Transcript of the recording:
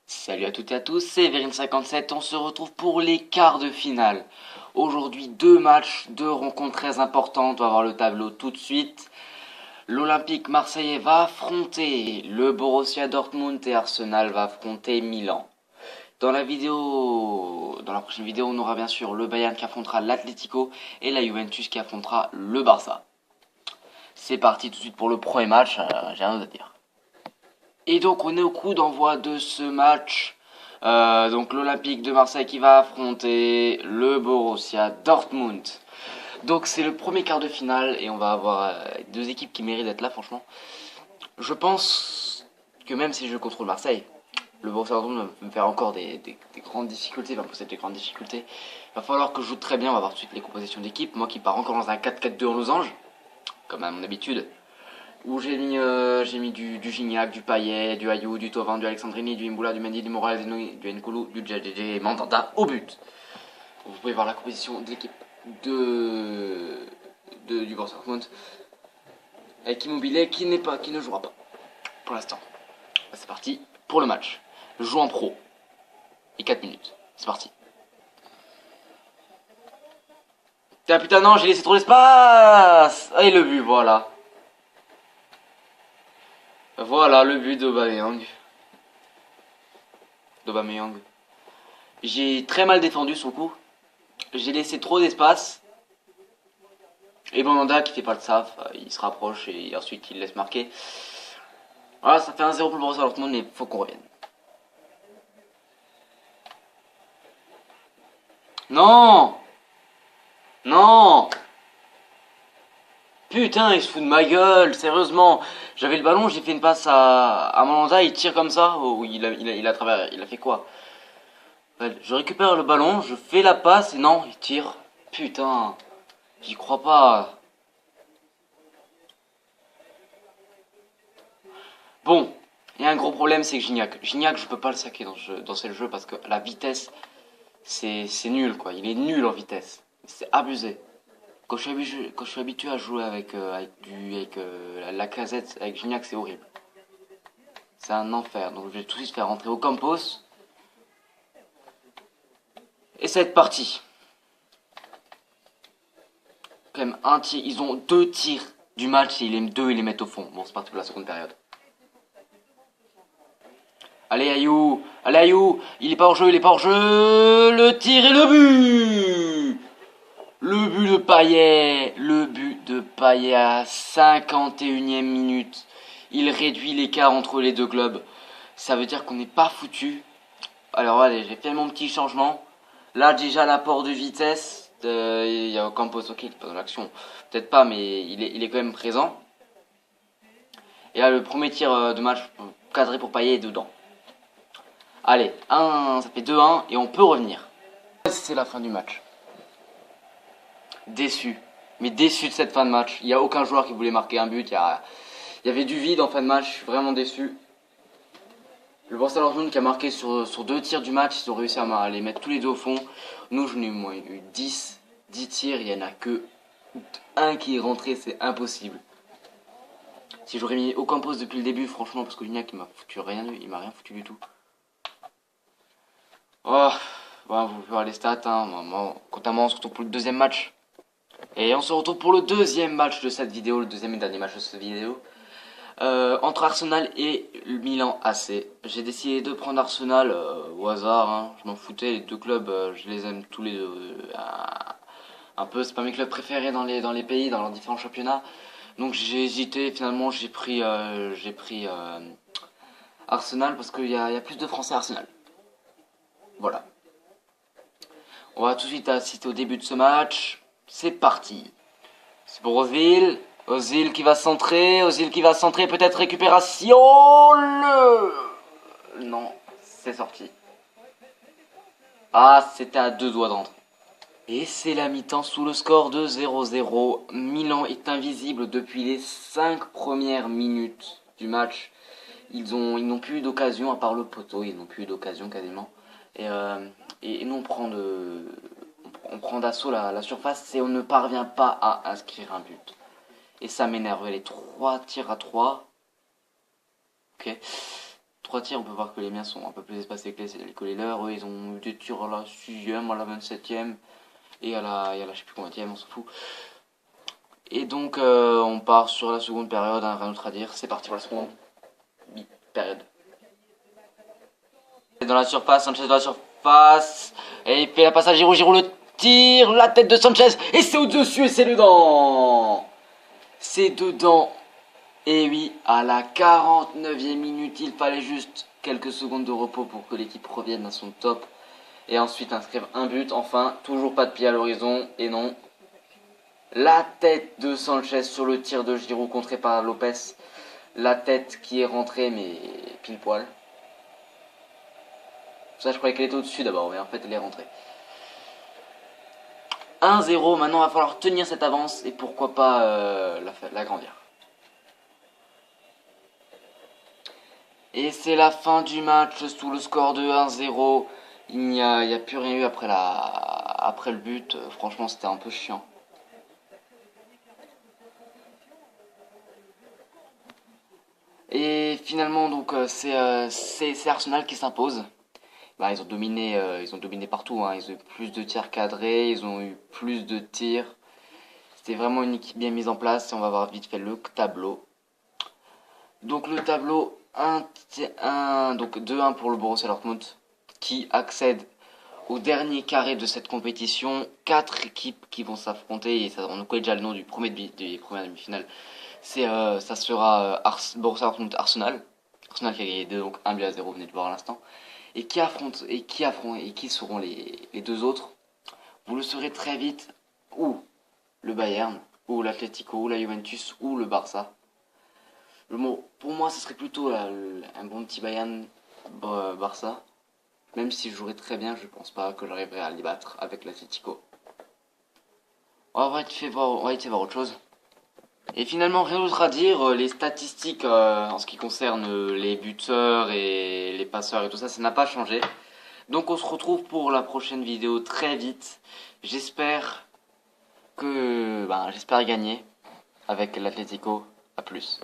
Salut à toutes et à tous, c'est Verine57, on se retrouve pour les quarts de finale. Aujourd'hui, deux matchs, deux rencontres très importantes, on va voir le tableau tout de suite. L'Olympique marseillais va affronter le Borussia Dortmund et Arsenal va affronter Milan. Dans la prochaine vidéo, on aura bien sûr le Bayern qui affrontera l'Atlético et la Juventus qui affrontera le Barça. C'est parti tout de suite pour le premier match, j'ai rien à dire. Et donc on est au coup d'envoi de ce match. Donc l'Olympique de Marseille qui va affronter le Borussia Dortmund. Donc c'est le premier quart de finale et on va avoir deux équipes qui méritent d'être là franchement. Je pense que même si je contrôle Marseille, le Borussia Dortmund va me faire encore des grandes difficultés, va me poser des grandes difficultés. Il va falloir que je joue très bien, on va voir tout de suite les compositions d'équipe. Moi qui pars encore dans un 4-4-2 en losange, comme à mon habitude. Où j'ai mis du Gignac, du Payet, du Ayou, du Thauvin, du Alexandrini, du Imboula, du Mendy, du Morales, du Nkoulou, du Djadjedje et Mandanda au but. Vous pouvez voir la composition de l'équipe du Borussia Dortmund avec Immobilier qui ne jouera pas pour l'instant. C'est parti pour le match. Je joue en pro et 4 minutes. C'est parti. Putain non, j'ai laissé trop d'espace. Et le but, voilà. Voilà le but d'Aubameyang. J'ai très mal défendu son coup. J'ai laissé trop d'espace. Et Mandanda qui fait pas le saf, il se rapproche et ensuite il laisse marquer. Voilà, ça fait 1-0 pour le Borussia Dortmund, mais faut qu'on revienne. Non. Non. Putain, il se fout de ma gueule, sérieusement. J'avais le ballon, j'ai fait une passe à Mandanda, il tire comme ça. Oh, il a fait quoi? Je récupère le ballon, je fais la passe et non, il tire. Putain, j'y crois pas. Bon, il y a un gros problème, c'est que Gignac. Gignac, je peux pas le saquer dans ce jeu parce que la vitesse, c'est nul quoi. Il est nul en vitesse. C'est abusé. Quand je suis habitué à jouer avec la casette, avec Gignac, c'est horrible. C'est un enfer. Donc je vais tout de suite faire rentrer au Campos. Et ça va être parti. Quand même un tir. Ils ont deux tirs du match et ils les mettent au fond. Bon, c'est parti pour la seconde période. Allez Ayou, il est pas hors jeu, le tir et le but. Le but de Payet à 51e minute. Il réduit l'écart entre les deux clubs. Ça veut dire qu'on n'est pas foutu. Alors allez, j'ai fait mon petit changement. Là déjà l'apport de vitesse, il y a Campos, ok, il est pas dans l'action. Peut-être pas, mais il est quand même présent. Et là le premier tir de match cadré pour Payet est dedans. Allez, ça fait 2-1 et on peut revenir. C'est la fin du match. Déçu. Mais déçu de cette fin de match. Il n'y a aucun joueur qui voulait marquer un but. Il y avait du vide en fin de match. Je suis vraiment déçu. Le Borussia Dortmund qui a marqué sur deux tirs du match. Ils ont réussi à les mettre tous les deux au fond. Nous, j'en ai eu 10 tirs. Il n'y en a que un qui est rentré. C'est impossible. Si j'aurais mis aucun poste depuis le début, franchement, parce que Lignac il m'a foutu rien, il m'a rien foutu du tout. Oh, bon, vous pouvez voir les stats, hein. Quant à moi, on se retrouve pour le deuxième match. Et on se retrouve pour le deuxième match de cette vidéo, le deuxième et dernier match de cette vidéo. Entre Arsenal et Milan AC. J'ai décidé de prendre Arsenal au hasard, hein. Je m'en foutais, les deux clubs, je les aime tous les deux. Un peu, c'est pas mes clubs préférés dans les pays, dans leurs différents championnats. Donc j'ai hésité, finalement j'ai pris Arsenal parce qu'il y a plus de Français à Arsenal. Voilà. On va tout de suite assister au début de ce match. C'est parti. C'est pour Ozil. Ozil qui va centrer. Peut-être récupération. Non, c'est sorti. Ah, c'était à deux doigts d'entrer. Et c'est la mi-temps sous le score de 0-0. Milan est invisible depuis les 5 premières minutes du match. Ils n'ont plus eu d'occasion à part le poteau. Ils n'ont plus eu d'occasion quasiment. Et nous on prend d'assaut la surface et on ne parvient pas à inscrire un but. Et ça m'énerve. Les 3 tirs à 3. Ok. 3 tirs, on peut voir que les miens sont un peu plus espacés que les leurs. Eux, ils ont eu des tirs à la 6ème, à la 27ème et à la je sais plus combien, on s'en fout. Et donc, on part sur la seconde période, hein, rien d'autre à dire. C'est parti pour la seconde période. Dans la surface, Sanchez dans la surface. Et il fait la passe à Giroud. Giroud le tire, la tête de Sanchez. Et c'est au-dessus et c'est dedans. C'est dedans. Et oui, à la 49e minute, il fallait juste quelques secondes de repos pour que l'équipe revienne à son top. Et ensuite inscrire un but. Enfin, toujours pas de pied à l'horizon. Et non. La tête de Sanchez sur le tir de Giroud contré par Lopez. La tête qui est rentrée, mais pile poil. Ça, je croyais qu'elle était au-dessus d'abord, mais en fait, elle est rentrée. 1-0, maintenant, il va falloir tenir cette avance et pourquoi pas l'agrandir. Et c'est la fin du match sous le score de 1-0. Il n'y a plus rien eu après le but. Franchement, c'était un peu chiant. Et finalement, donc, c'est Arsenal qui s'impose. Bah, ils ont dominé partout, hein. Ils ont eu plus de tirs cadrés, ils ont eu plus de tirs. C'était vraiment une équipe bien mise en place. Et on va voir vite fait le tableau. Donc le tableau donc 2-1 pour le Borussia Dortmund qui accède au dernier carré de cette compétition. 4 équipes qui vont s'affronter et on connaît déjà le nom du premier des premières demi-finales. Ça sera Borussia Dortmund Arsenal. Arsenal qui a gagné donc 1-0, vous venez de voir à l'instant. Et qui seront les deux autres. Vous le saurez très vite, ou le Bayern, ou l'Atlético, ou la Juventus, ou le Barça. Pour moi, ce serait plutôt un bon petit Bayern Barça. Même si je jouerais très bien, je pense pas que j'arriverai à les battre avec l'Atlético. On va essayer de voir autre chose. Et finalement, rien d'autre à dire. Les statistiques en ce qui concerne les buteurs et les passeurs et tout ça, ça n'a pas changé. Donc on se retrouve pour la prochaine vidéo très vite. J'espère gagner avec l'Atlético. A plus.